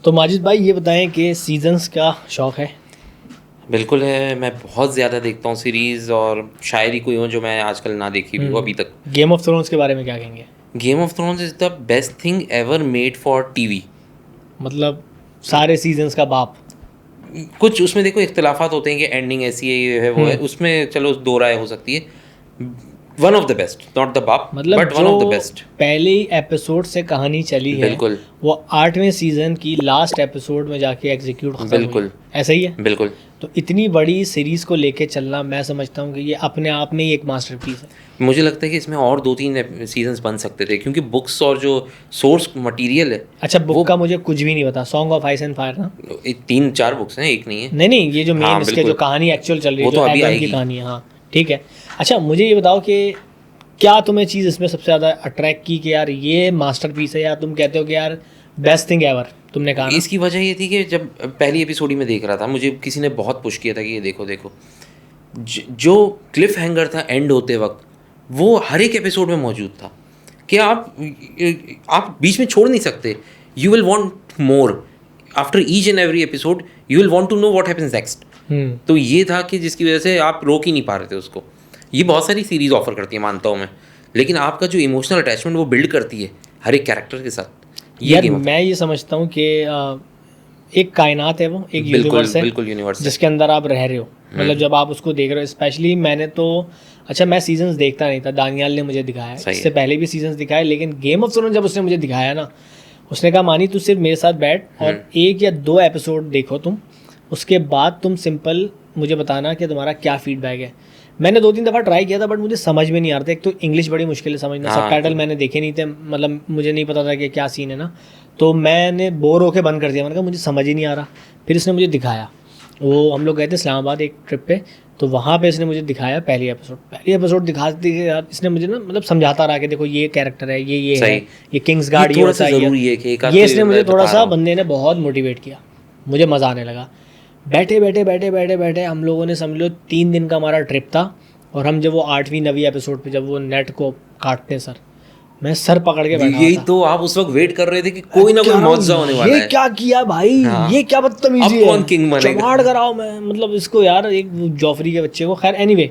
तो माजिद भाई ये बताएं कि सीजन्स का शौक़ है? बिल्कुल है, मैं बहुत ज़्यादा देखता हूँ सीरीज़, और शायद ही कोई हो जो मैं आजकल ना देखी भी हो अभी तक। गेम ऑफ थ्रोन्स के बारे में क्या कहेंगे? Game of thrones is the best thing ever made for TV. मतलब सारे सीजन्स का बाप। कुछ उसमें देखो इख्तिलाफात होते हैं कि एंडिंग ऐसी है, ये है, वो है, उसमें चलो दो राय हो सकती है। One of the best, not the बाप, मतलब but one of the best. पहले ही एपिसोड से कहानी चली है, बिल्कुल, वो 8वें सीजन की लास्ट एपिसोड में जाके एग्जीक्यूट खत्म हुई। बिल्कुल ऐसा ही है। बिल्कुल। तो इतनी बड़ी सीरीज को लेके चलना, मैं समझता हूँ कि ये अपने आप में ही एक मास्टरपीस है। मुझे लगता है कि इसमें और 2-3 सीजन्स बन सकते थे, क्योंकि बुक्स और जो सोर्स मटेरियल है। अच्छा, बुक का मुझे कुछ भी नहीं पता। Song of ice and fire ना, 3-4 बुक्स हैं, एक नहीं है। नहीं, ये जो मेन हाँ, इसके बिल्कुल। जो कहानी एक्चुअल चल रही है, वो तो जो अभी एगन की आएगी। कहानी है, हाँ ठीक है। अच्छा, मुझे ये बताओ कि क्या तुम्हें चीज़ इसमें सबसे ज़्यादा अट्रैक्ट की कि यार ये मास्टरपीस है, या तुम कहते हो कि यार बेस्ट थिंग एवर? तुमने कहा ना। इसकी वजह ये थी कि जब पहली एपिसोड ही मैं देख रहा था, मुझे किसी ने बहुत पुश किया था कि ये देखो देखो। जो क्लिफ हैंगर था एंड होते वक्त, वो हर एक एपिसोड में मौजूद था कि आप बीच में छोड़ नहीं सकते। You will want more after each and every episode, you will want to know what happens next. तो ये था कि जिसकी वजह से आप रोक ही नहीं पा रहे थे उसको। ये बहुत सारी सीरीज ऑफर करती है, मानता हूँ मैं, लेकिन आपका जो इमोशनल अटैचमेंट वो बिल्ड करती है हर एक कैरेक्टर के साथ। यार मैं ये समझता हूँ कि एक कायनात है, वो एक यूनिवर्स है, बिल्कुल यूनिवर्स जिसके अंदर आप रह रहे हो। मतलब जब आप उसको देख रहे हो, स्पेशली मैंने तो, अच्छा मैं सीजन्स देखता नहीं था, दानियाल ने मुझे दिखाया, इससे पहले भी सीजन्स दिखाए, लेकिन गेम ऑफ थ्रोन्स जब उसने मुझे दिखाया ना, उसने कहा मानी तू सिर्फ मेरे साथ बैठ और 1 या 2 एपिसोड देखो तुम, उसके बाद तुम सिंपल मुझे बताना कि तुम्हारा क्या फीडबैक है। मैंने 2-3 दफ़ा ट्राई किया था, बट मुझे समझ में नहीं आ रहा था। एक तो इंग्लिश बड़ी मुश्किल है समझना, सबटाइटल मैंने देखे नहीं थे, मतलब मुझे नहीं पता था कि क्या सीन है ना, तो मैंने बोर होकर बंद कर दिया। मैंने कहा मुझे समझ ही नहीं आ रहा। फिर इसने मुझे दिखाया, वो हम लोग गए थे इस्लामाबाद एक ट्रिप पे, तो वहाँ पे इसने मुझे दिखाया पहली एपिसोड दिखाते यार, इसने मुझे ना मतलब समझाता रहा कि देखो ये कैरेक्टर है, ये है, ये किंग्स गार्ड, ये होता है, ये इसने मुझे थोड़ा सा, बंदे ने बहुत मोटिवेट किया, मुझे मज़ा आने लगा। बैठे हम लोगों ने समझ लो 3 दिन का हमारा ट्रिप था, और हम जब वो 8वीं-9वीं एपिसोड पे जब वो नेट को काटते हैं सर, मैं सर पकड़ के बैठा यही था। तो आप उस वक्त वेट कर रहे थे कि कोई ना कोई मौजज़ा होने वाला है। ये क्या किया भाई, ये क्या बदतमीजी है, कौन किंग बनेगा, चमाड़ कराओ। मैं मतलब इसको यार, एक जॉफरी के बच्चे को। खैर एनीवे,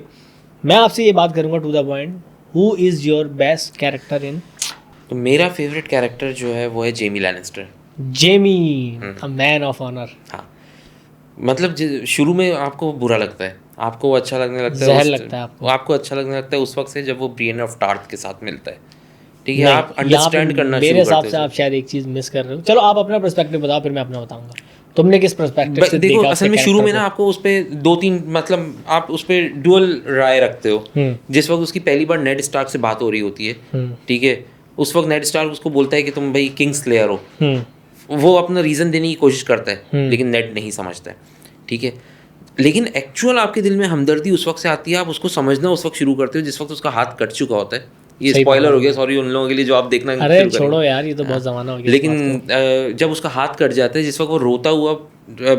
मैं आपसे ये बात करूंगा to the point, who is your best character in? तो मेरा फेवरेट कैरेक्टर जो है वो है Jaime Lannister. Jaime, a man of honour. हाँ, मतलब शुरू में आपको बुरा लगता है, आपको अच्छा लगने लगता है, जहर लगता है आपको अच्छा लगने लगता है उस वक्त से जब वो ब्रियन ऑफ टार्थ के साथ मिलता है, ठीक है। आप अंडरस्टैंड करना मेरे हिसाब से आप शायद एक चीज़ मिस कर रहे हो। चलो आप अपना पर्सपेक्टिव बताओ, फिर मैं अपना बताऊंगा। तुमने किस पर्सपेक्टिव से देखो, देखा? असल में शुरू में ना आपको उस पर 2-3, मतलब आप उस पर डुअल राय रखते हो। जिस वक्त उसकी पहली बार नेड स्टार्क से बात हो रही होती है, ठीक है, उस वक्त नेड स्टार्क उसको बोलता है कि तुम भाई किंग स्लेयर हो। वो अपना रीज़न देने की कोशिश करता है, लेकिन नेड नहीं समझता है, ठीक है। लेकिन एक्चुअल आपके दिल में हमदर्दी उस वक्त से आती है, आप उसको समझना उस वक्त शुरू करते हो जिस वक्त उसका हाथ कट चुका होता है। ये स्पॉइलर हो गया, सॉरी उन लोगों के लिए जो आप देखना अरे छोड़ो यार, ये तो बहुत ज़माना हो गया। लेकिन जब उसका हाथ कट जाता है, जिस वक्त वो रोता हुआ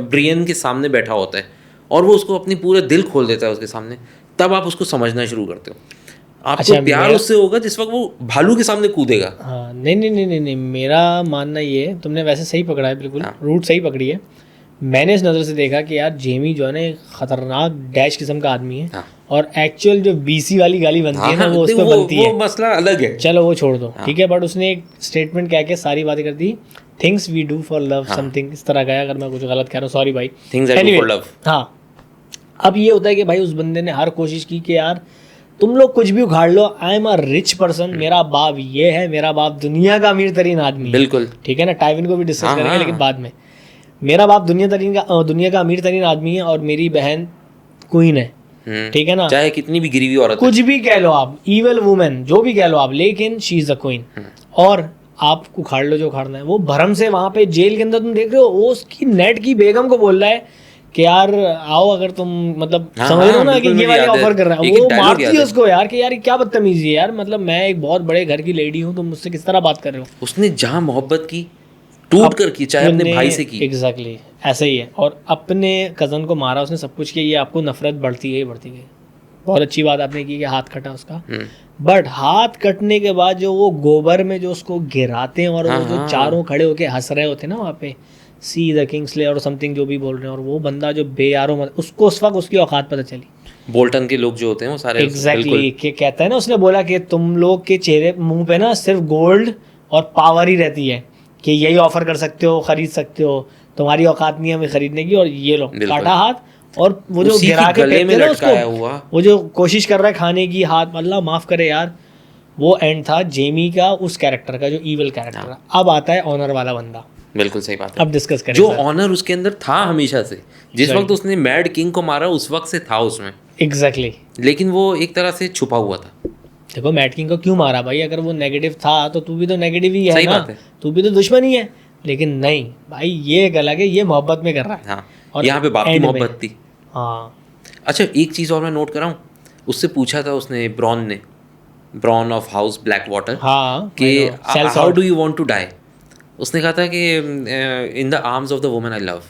ब्रियन के सामने बैठा होता है, और वो उसको अपनी पूरा दिल खोल देता है उसके सामने, तब आप उसको समझना शुरू करते हो। आपको प्यार उससे होगा जिस वक्त वो भालू के सामने कूदेगा। हाँ, नहीं, मेरा मानना ये है, तुमने वैसे सही पकड़ा है, बिल्कुल रूट सही पकड़ी है। मैंने इस नज़र से देखा कि यार जेमी जो है ना, खतरनाक डैश किस्म का आदमी है। हाँ। और एक्चुअल जो बीसी वाली गाली बनती है ना, वो उस पर बनती है, वो मसला अलग है, चलो वो छोड़ दो, ठीक है। बट उसने एक स्टेटमेंट कह के सारी बातें कर दी, things we do for love, something इस तरह का है। अगर मैं कुछ गलत कह रहा हूँ सॉरी भाई। Things I do for love. हाँ, अब ये होता है कि भाई उस बंदे ने हर कोशिश की कि यार तुम लोग कुछ भी उखाड़ लो, I am a rich person, मेरा बाप ये है, मेरा बाप दुनिया का अमीर तरीन आदमी है, बिल्कुल ठीक है ना। टाइविन को भी डिस्कस करेंगे, लेकिन बाद में। मेरा बाप दुनिया का अमीर तरीन आदमी है, और मेरी बहन क्वीन है, ठीक है ना। चाहे कितनी भी गिरी हुई औरत, कुछ भी कह लो आप, इविल वुमेन जो भी कह लो आप, लेकिन शी इज अ क्वीन। और आप उखाड़ लो जो उखाड़ना है। वो भरम से वहां पे जेल के अंदर तुम देख रहे हो, वो उसकी नेट की बेगम को बोल रहा है कि यार आओ, अगर तुम मतलब समझ रहे हो ना कि ये वाली ऑफर कर रहा है। वो मारती है उसको यार कि यार क्या बदतमीजी है यार, मतलब मैं एक बहुत बड़े घर की लेडी हूँ, तुम मुझसे किस तरह बात कर रहे हो। उसने जहाँ मोहब्बत की टूट कर की, चाहे अपने भाई से की। एग्जैक्टली ऐसा ही है। और अपने कज़न को मारा उसने, सब कुछ किया, ये आपको नफरत बढ़ती गई। बहुत अच्छी बात आपने की कि हाथ कटा उसका, बट हाथ कटने के बाद जो वो गोबर में जो उसको गिराते हैं, और वो जो चारों खड़े होके हंस रहे होते हैं ना वहाँ पे, सी द किंग्सले और समथिंग जो भी बोल रहे हैं, और वो बंदा जो बेयारो उसको उस वक्त उसकी औकात पता चली। बोल्टन के लोग जो होते हैं वो सारे एग्जैक्टली कि कहता है ना, उसने बोला कि तुम लोग के चेहरे मुंह पे ना सिर्फ गोल्ड और पावर ही रहती है, कि यही ऑफर कर सकते हो, खरीद सकते हो, तुम्हारी औकात नहीं है हमें खरीदने की, और ये लो काटा हाथ। और वो जो गिरा के गले में लटकाया हुआ, वो जो कोशिश कर रहा है खाने की, हाथ अल्लाह माफ करे यार, वो एंड था जेमी का, उस कैरेक्टर का जो इविल कैरेक्टर है। अब आता है ऑनर वाला बंदा। बिल्कुल सही बात है। अब डिस्कस करें जो ऑनर उसके अंदर था हमेशा से, जिस वक्त उसने मैड किंग को मारा उस वक्त से था उसमें। एग्जैक्टली लेकिन वो एक तरह से छुपा हुआ था। देखो मैड किंग को क्यों मारा भाई, अगर वो नेगेटिव था तो तू भी तो नेगेटिव ही है सही ना, बात है। तू भी तो दुश्मन ही है। लेकिन नहीं भाई, ये एक अलग है, ये मोहब्बत में कर रहा है। हाँ, और यहाँ पे बाप की मोहब्बत थी। हाँ अच्छा, एक चीज़ और मैं नोट कराऊँ, उससे पूछा था उसने, Bronn of House Blackwater, हाँ कि how do you want to die. उसने कहा था कि in the arms of the woman I love.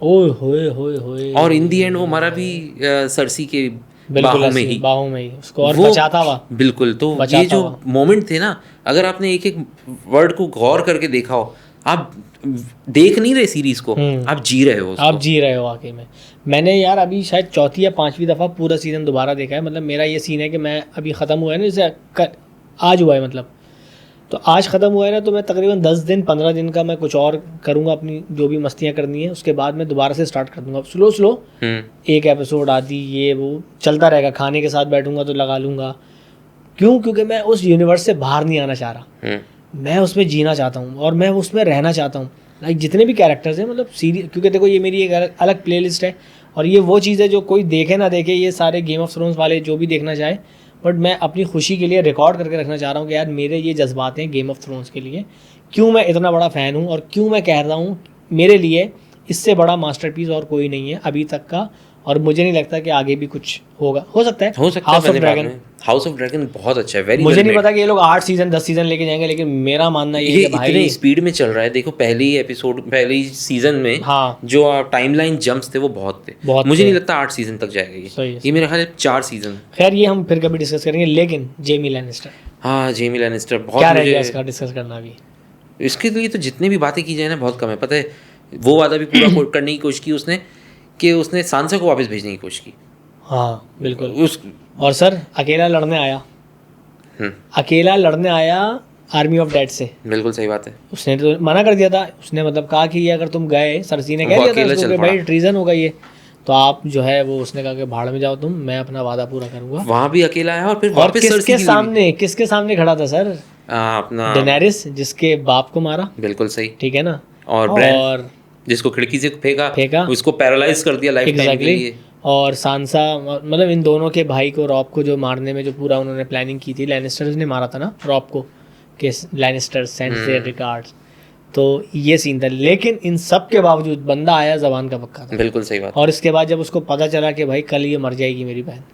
ओए होए होए होए। और इन दी एंड वो मरा भी सरसी के बाहों में ही उसको और बचाता हुआ। बिल्कुल। तो ये जो मोमेंट थे ना, अगर आपने एक एक वर्ड को गौर करके देखा हो, आप देख नहीं रहे सीरीज को, आप जी रहे हो उसको। आप जी रहे हो वाकई में। मैंने यार अभी शायद चौथी या पांचवी दफ़ा पूरा सीज़न दोबारा देखा है। मतलब मेरा ये सीन है कि मैं अभी ख़त्म हुआ है ना, जैसे आज हुआ है, मतलब तो आज ख़त्म हुआ है ना, तो मैं तकरीबन 10 दिन 15 दिन का मैं कुछ और करूँगा, अपनी जो भी मस्तियाँ करनी है, उसके बाद मैं दोबारा से स्टार्ट कर दूँगा स्लो एक एपिसोड आदि, ये वो चलता रहेगा। खाने के साथ बैठूँगा तो लगा लूँगा। क्यों? क्योंकि मैं उस यूनिवर्स से बाहर नहीं आना चाह रहा, मैं उसमें जीना चाहता हूँ और मैं उसमें रहना चाहता हूँ। लाइक जितने भी कैरेक्टर्स हैं, मतलब सीरीज, क्योंकि देखो ये मेरी एक अलग प्लेलिस्ट है, और ये वो चीज़ है जो कोई देखे ना देखे, ये सारे गेम ऑफ थ्रोन्स वाले जो भी देखना चाहे, बट मैं अपनी खुशी के लिए रिकॉर्ड करके रखना चाह रहा हूँ कि यार मेरे ये जज्बात हैं गेम ऑफ थ्रोन्स के लिए, क्यों मैं इतना बड़ा फ़ैन हूँ, और क्यों मैं कह रहा हूँ मेरे लिए इससे बड़ा मास्टरपीस और कोई नहीं है अभी तक का। और मुझे नहीं लगता कि आगे भी कुछ होगा। हो सकता है हाउस ऑफ ड्रैगन बहुत अच्छा है, वेरी। मुझे नहीं पता कि ये लोग 8 सीजन 10 सीजन लेके जाएंगे, लेकिन मेरा मानना ये है कि भाई इतने स्पीड में चल रहा है। देखो पहली सीजन में जो टाइमलाइन जंप्स थे वो बहुत थे। मुझे नहीं लगता 8 सीजन तक जाएगा ये मेरा ख्याल है 4 सीजन। खैर ये हम फिर कभी डिस्कस करेंगे। लेकिन जेमी लैनिस्टर, हाँ जेमी लैनिस्टर बहुत, क्या रह गया इसका डिस्कस करना अभी? इसके लिए तो जितनी भी बातें की जाए ना बहुत कम है। पता है, वो वादा भी पूरा करने की कोशिश की उसने, कि उसने सांसा को वापस भेजने की कोशिश की। हाँ बिल्कुल। और सर अकेला लड़ने आया आर्मी ऑफ डेड से। बिल्कुल सही बात है। उसने तो मना कर दिया था, उसने मतलब कहा कि अगर तुम गए, सरसी ने कह दिया था उसको कि भाई ट्रीजन होगा ये, तो आप जो है वो, उसने कहा कि भाड़ में जाओ तुम, मैं अपना वादा पूरा करूंगा। वहां भी अकेला है, और फिर वापस किसके सामने खड़ा था सर? अपना डेनेरिस, जिसके बाप को मारा। बिल्कुल सही, ठीक है ना। और जिसको खिड़की से फेंका उसको पैरालाइज कर दिया लाइफ टाइम के लिए। और सांसा, मतलब इन दोनों के भाई को, रॉब को जो मारने में जो पूरा उन्होंने प्लानिंग की थी, लैनिस्टर्स ने मारा था ना रॉब को, कि लैनिस्टर सेंड्स देयर रिगार्ड्स। तो ये सीन था। लेकिन इन सब के बावजूद बंदा आया ज़बान का पक्का था। बिल्कुल सही बात। और इसके बाद जब उसको पता चला कि भाई कल ये मर जाएगी मेरी बहन,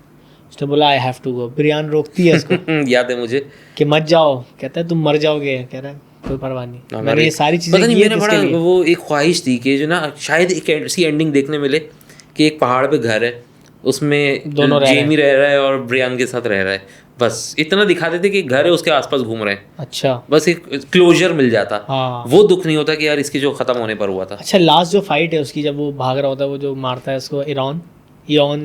उसने बोला I have to go. Brienne रोकती है उसको याद है मुझे कि मत जाओ, कहता है तुम मर जाओगे, कह रहा है कोई परवाह नहीं। मैंने ये सारी चीज़ें पता नहीं, मेरा बड़ा वो एक ख्वाहिश थी कि जो ना शायद एक ऐसी एंडिंग देखने मिले कि एक पहाड़ पे घर है, उसमें दोनों जेमी रह रहा है और ब्रियान के साथ रह रहा है, बस इतना दिखा देते कि घर है उसके आसपास घूम रहे हैं। अच्छा, बस एक क्लोजर मिल जाता। हाँ। वो दुख नहीं होता कि यार इसके जो खत्म होने पर हुआ था। अच्छा, लास्ट जो फाइट है उसकी, जब वो भाग रहा होता है, वो जो मारता है उसको ईरान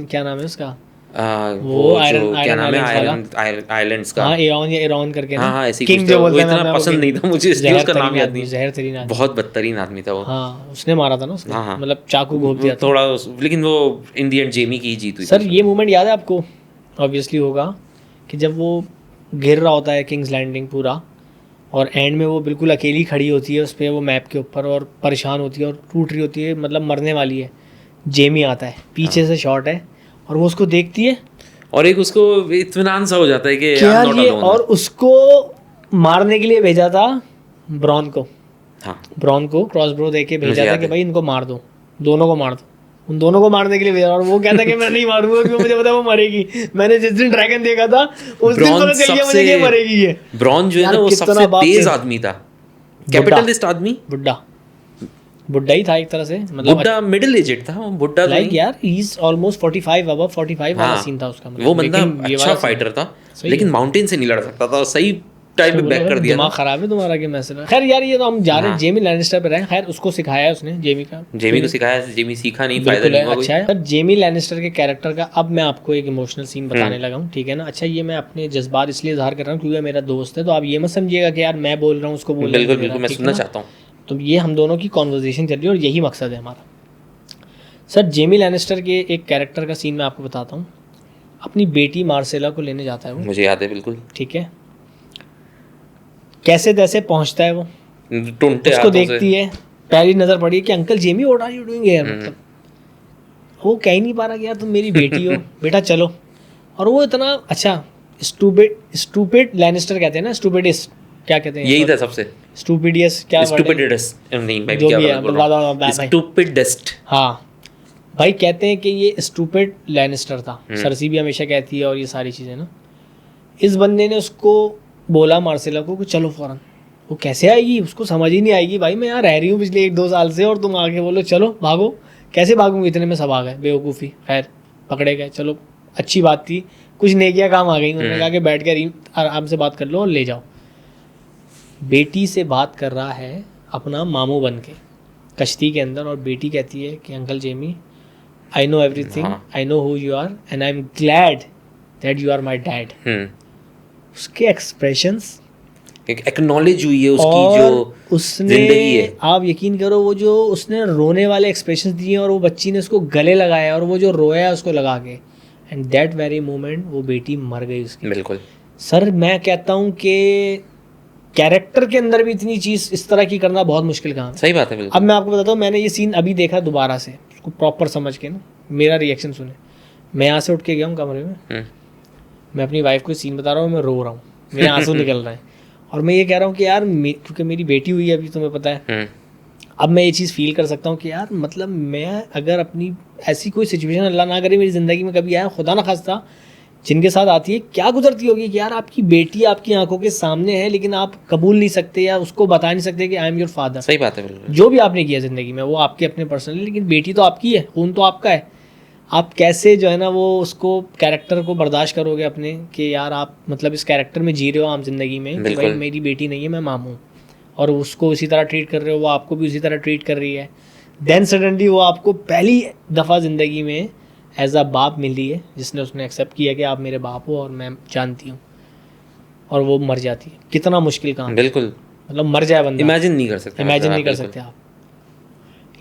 क्या नाम है उसका, वो क्या नाम है आइलैंड्स का, ईरान या ईरान करके ना, हाँ ऐसी किंग जो बोलते हैं। इतना पसंद नहीं था मुझे इसलिए उसका नाम याद नहीं। जहर तरीन आदमी, बहुत बदतरीन आदमी था वो। हाँ, उसने मारा था ना उसको, हाँ, मतलब चाकू घोंप दिया थोड़ा, लेकिन वो इन दी एंड जेमी की जीत हुई। सर ये मूवमेंट याद है आपको? ऑब्वियसली होगा कि जब वो गिर रहा होता है किंग्स लैंडिंग पूरा, और एंड में वो बिल्कुल अकेली खड़ी होती है उस पर, वो मैप के ऊपर, और परेशान होती है और टूट रही होती है, मतलब मरने वाली है। जेमी आता है पीछे से, शॉट है, और वो उसको देखती है और एक उसको इत्मीनान सा हो जाता है कि क्या ये, और उसको मारने के लिए भेजा था ब्रॉन को। हाँ, ब्रॉन को क्रॉस ब्रो देके भेजा था कि भाई इनको मार दो, दोनों को मार दो, उन दोनों को मारने के लिए भेजा। और वो कहता कि मैं नहीं मारूंगा क्योंकि मुझे पता वो मरेगी। मैंने जिस दिन ड्रैगन देखा था उस दिन पता चल गया मुझे कि मरेगी ये। ब्रॉन जो है ना, वो सबसे तेज आदमी था, कैपिटलिस्ट आदमी, बुड्ढा ही था एक तरह से, मतलब बुड्ढा मिडिल एजेड था, बुड्ढा लाइक यार ही इज ऑलमोस्ट 45 अबव 45 वाला सीन था उसका। वो बंदा अच्छा फाइटर था, लेकिन माउंटेन से नहीं लड़ सकता था, सही टाइम पे बैक कर दिया। दिमाग खराब है तुम्हारा कि मैसेज। खैर यार ये तो हम जा रहे हैं जेमी लैनिस्टर पे रहे। खैर उसको सिखाया है उसने, जेमी को सिखाया, जेमी सीखा नहीं, फायदा नहीं हुआ। अच्छा है सर जेमी लैनिस्टर के कैरेक्टर का। अब मैं आपको एक इमोशनल सीन बताने लगा हूँ, ठीक है ना। अच्छा ये मैं अपने जज्बात इसलिए इजहार कर रहा हूँ क्योंकि मेरा दोस्त है, तो आप ये मत समझिएगा कि यार मैं बोल रहा हूँ उसको बोल। बिल्कुल बिल्कुल, मैं सुनना चाहता हूँ। तो ये हम दोनों की कॉन्वर्जेशन चल रही है और यही मकसद है हमारा। सर जेमी लैनिस्टर के एक कैरेक्टर का सीन मैं आपको बताता हूँ। अपनी बेटी मार्सेला को लेने जाता है वो, मुझे याद है बिल्कुल, ठीक है। कैसे तैसे पहुंचता है वो, टूंटे उसको देखती है, पहली नजर पड़ी कि uncle Jamie what are you doing here, मतलब वो कह ही नहीं पा रहा कि यार तुम मेरी बेटी हो बेटा चलो। और वो इतना अच्छा स्टूपिड लैनिस्टर कहते हैं ना, स्टूपिडिस क्या कहते हैं, यही था सबसे स्टूपिडियस क्या स्टूपिडिस नहीं भाई, जो क्या भी है बोल, स्टूपिडेस्ट। हाँ भाई कहते हैं कि ये स्टूपिड लैनिस्टर था, सरसी भी हमेशा कहती है और ये सारी चीज़ें ना। इस बंदे ने उसको बोला मार्सेला को कि चलो फौरन। वो कैसे आएगी, उसको समझ ही नहीं आएगी भाई मैं यहाँ रह रही हूँ पिछले 1-2 साल से और तुम आगे बोलो चलो भागो, कैसे भागूंगी, इतने में सब आ गए, बेवकूफ़ी। खैर पकड़े गए, चलो अच्छी बात थी, कुछ नेकियां काम आ गई। उन्होंने कहा कि बैठ कर आराम से बात कर लो और ले जाओ। बेटी से बात कर रहा है अपना मामू बन के कश्ती के अंदर, और बेटी कहती है कि uncle Jamie I know everything, I know who you are and I am glad that you are my dad. उसके एक्सप्रेशंस एक एक्नॉलेज हुई है उसकी जो उसने, जिंदगी है। आप यकीन करो वो जो उसने रोने वाले एक्सप्रेशंस दिए और वो बच्ची ने उसको गले लगाया और वो जो रोया उसको लगा के, एंड दैट वेरी मोमेंट वो बेटी मर गई उसकी। बिल्कुल सर मैं कहता हूँ कि कैरेक्टर के अंदर भी इतनी चीज़ इस तरह की करना बहुत मुश्किल काम है। सही बात है बिल्कुल। अब मैं आपको बताता हूँ, मैंने ये सीन अभी देखा दोबारा से, उसको प्रॉपर समझ के ना, मेरा रिएक्शन सुने। मैं यहाँ से उठ के गया हूँ कमरे में, मैं अपनी वाइफ को सीन बता रहा हूँ, मैं रो रहा हूँ, मेरे आंसू निकल रहे हैं और मैं ये कह रहा हूँ कि यार क्योंकि मेरी बेटी हुई है अभी, तुम्हें पता है, अब मैं ये चीज़ फील कर सकता हूँ कि यार मतलब मैं अगर अपनी ऐसी कोई सिचुएशन अल्लाह ना करे मेरी ज़िंदगी में कभी आया, खुदा ना खास्ता जिनके साथ आती है, क्या गुजरती होगी कि यार आपकी बेटी आपकी आंखों के सामने है लेकिन आप कबूल नहीं सकते या उसको बता नहीं सकते कि आई एम योर फादर। सही बात है बिल्कुल। जो भी आपने किया ज़िंदगी में वो आपके अपने पर्सनल, लेकिन बेटी तो आपकी है, खून तो आपका है। आप कैसे जो है ना वो उसको कैरेक्टर को बर्दाश्त करोगे अपने कि यार आप मतलब इस कैरेक्टर में जी रहे हो आम जिंदगी में कि भाई मेरी बेटी नहीं है मैं मामू, और उसको उसी तरह ट्रीट कर रहे हो, वो आपको भी उसी तरह ट्रीट कर रही है। देन सडनली वो आपको पहली दफ़ा ज़िंदगी में एज अ बाप मिली है जिसने उसने एक्सेप्ट किया कि आप मेरे बाप हो और मैं जानती हूँ, और वो मर जाती है। कितना मुश्किल काम। बिल्कुल मतलब मर जाए बंदा, इमेजिन नहीं कर सकते, इमेजिन नहीं कर सकते आप।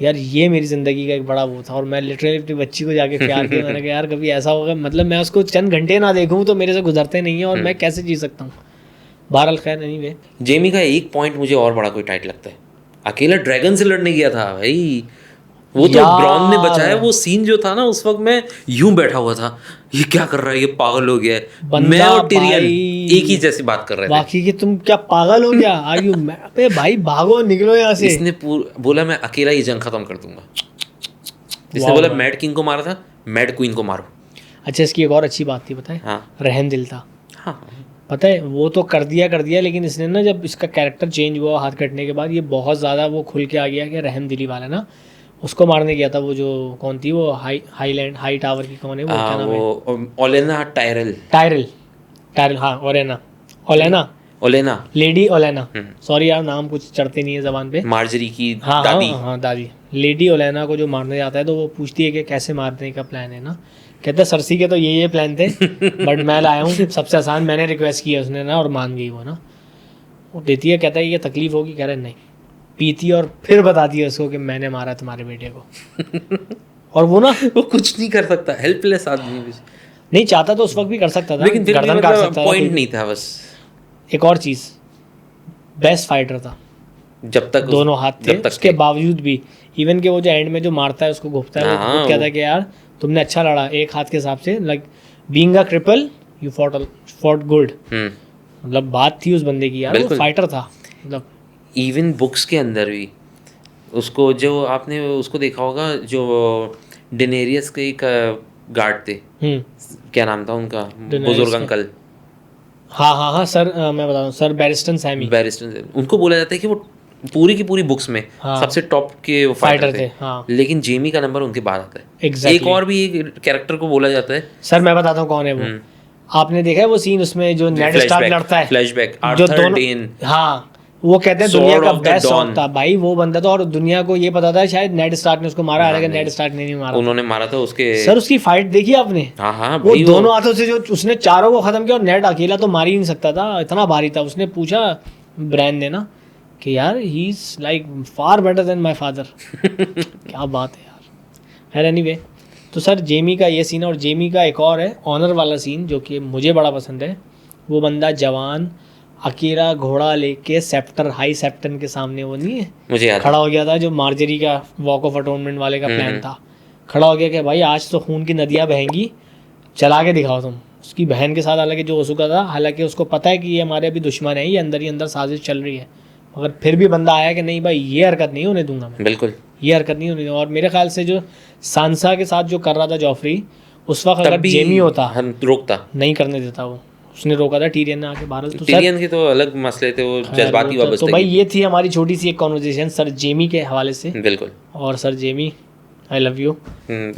यार ये मेरी ज़िंदगी का एक बड़ा वो था, और मैं लिटरली अपनी बच्ची को जाके प्यार किया। मैंने कहा यार कभी ऐसा होगा, मतलब मैं उसको चंद घंटे ना देखूँ तो मेरे से गुजरते नहीं है और मैं कैसे जी सकता हूँ। बहरहाल खैर एनीवे, जेमी का एक पॉइंट मुझे और बड़ा कोई टाइट लगता है, अकेला ड्रैगन से लड़ने गया था भाई, वो तो ब्रॉन ने बचाया। वो सीन जो था ना उस वक्त मैं यूं बैठा हुआ था, ये क्या कर रहा है, ये पागल हो गया है। मैं और टिरियन एक ही जैसी बात कर रहे थे, बाकी कि तुम क्या पागल हो गया, आर यू अबे भाई भागो निकलो यहाँ से। इसने बोला मैं अकेला ये जंग खत्म कर दूंगा। इसने बोला मैड किंग को मारा था, मैड क्वीन को मारो। अच्छा इसकी एक और अच्छी बात थी पता है, हाँ रहम दिल था। हाँ पता है वो तो कर दिया, लेकिन इसने ना जब इसका कैरेक्टर चेंज हुआ हाथ कटने के बाद, ये बहुत ज़्यादा वो खुल के आ गया कि रहम दिली वाला ना उसको मारने गया था। वो जो कौन थी वो हाई टावर की कौन है वो, क्या नाम है, ओलेना टायरल हाँ ओलेना लेडी ओलेना, सॉरी यार नाम कुछ चढ़ते नहीं है ज़बान पे। मार्जरी की हाँ दादी। हाँ दादी लेडी ओलेना को जो मारने जाता है तो वो पूछती है कि कैसे मारने का प्लान है ना, कहता है सरसी के तो ये प्लान थे बट मैं लाया हूँ सबसे आसान, मैंने रिक्वेस्ट किया उसने ना और मान गई वो ना। वो देती है, कहता है ये तकलीफ होगी, कह रहे नहीं, पीती और फिर बताती है उसको कि मैंने मारा तुम्हारे बेटे को। और वो ना वो कुछ नहीं कर सकता, हेल्पलेस आदमी नहीं चाहता तो उस वक्त भी कर सकता था, लेकिन गर्दन काट सकता था, पॉइंट नहीं था बस। एक और चीज़, बेस्ट फाइटर था जब तक दोनों हाथ थे, उसके बावजूद भी इवन के वो जो एंड में जो मारता है उसको घुपता है, वो कहता है कि यार तुमने अच्छा लड़ा एक हाथ के हिसाब से, like being a cripple you fought good. मतलब बात थी उस बंदे की यार, वो फाइटर था। मतलब इवन बुक्स के अंदर भी उसको, जो आपने उसको देखा होगा जो डेनेरियस के एक गार्ड थे, क्या नाम था उनका, बुजुर्ग अंकल। हाँ सर मैं बता दूं सर, बैरिस्टन सैमी, उनको बोला जाता है कि वो पूरी की पूरी बुक्स में सबसे टॉप के फाइटर थे। हाँ। लेकिन जेमी का नंबर उनके बाद आता है। एक और भी एक कैरेक्टर को बोला जाता है, सर मैं बताता हूँ कौन है वो, आपने देखा है वो सीन उसमें जो नेड स्टार्क लड़ता है, फ्लैशबैक, जो दोनों, हाँ वो कहते हैं दुनिया का बेस्ट शॉट था भाई वो बंदा, तो और दुनिया को ये पता था शायद नेड स्टार्क ने उसको मारा, हालांकि नेड स्टार्क ने नहीं मारा, उन्होंने मारा था उसके। सर उसकी फाइट देखी आपने? हाँ वो दोनों हाथों से जो उसने चारों को खत्म किया, और नेड अकेला तो मार ही नहीं सकता था, इतना भारी था। उसने पूछा ब्रैन ने ना कि यार he is like far better than my father. क्या बात है यार। एनीवे, तो सर जेमी का ये सीन है, और जेमी का एक और है ऑनर वाला सीन जो कि मुझे बड़ा पसंद है। वो बंदा जवान अकेला घोड़ा लेके सेप्टर, हाई सेप्टन के सामने, वो नहीं है मुझे याद खड़ा हो गया था जो मार्जरी का वॉक ऑफ अटोनमेंट वाले का प्लान था, खड़ा हो गया कि भाई आज तो खून की नदियाँ बहेंगी, चला के दिखाओ तुम। उसकी बहन के साथ हालांकि जो हो चुका था, हालांकि उसको पता है कि ये हमारे अभी दुश्मन है, ये अंदर ही अंदर साजिश चल रही है, मगर फिर भी बंदा आया कि नहीं भाई ये हरकत नहीं होने दूंगा मैं, बिल्कुल ये हरकत नहीं होने दूंगा। और मेरे ख्याल से जो सांसा के साथ जो कर रहा था जॉफरी, उस वक्त अगर जेमी होता हम रोकता, नहीं करने देता, वो उसने रोका था टीरियन ने आके बाहर। तो टीरियन के तो अलग मसले थे, वो जज्बाती वाबस्तगी। तो भाई ये थी हमारी छोटी सी एक कॉन्वर्जेशन सर जेमी के हवाले से। बिल्कुल। और sir Jamie I love you,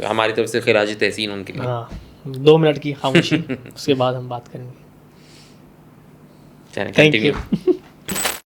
हमारी तरफ से खिराज तहसीन उनके लिए। हाँ 2 मिनट की खामोशी, उसके बाद हम बात करेंगे। Thank you.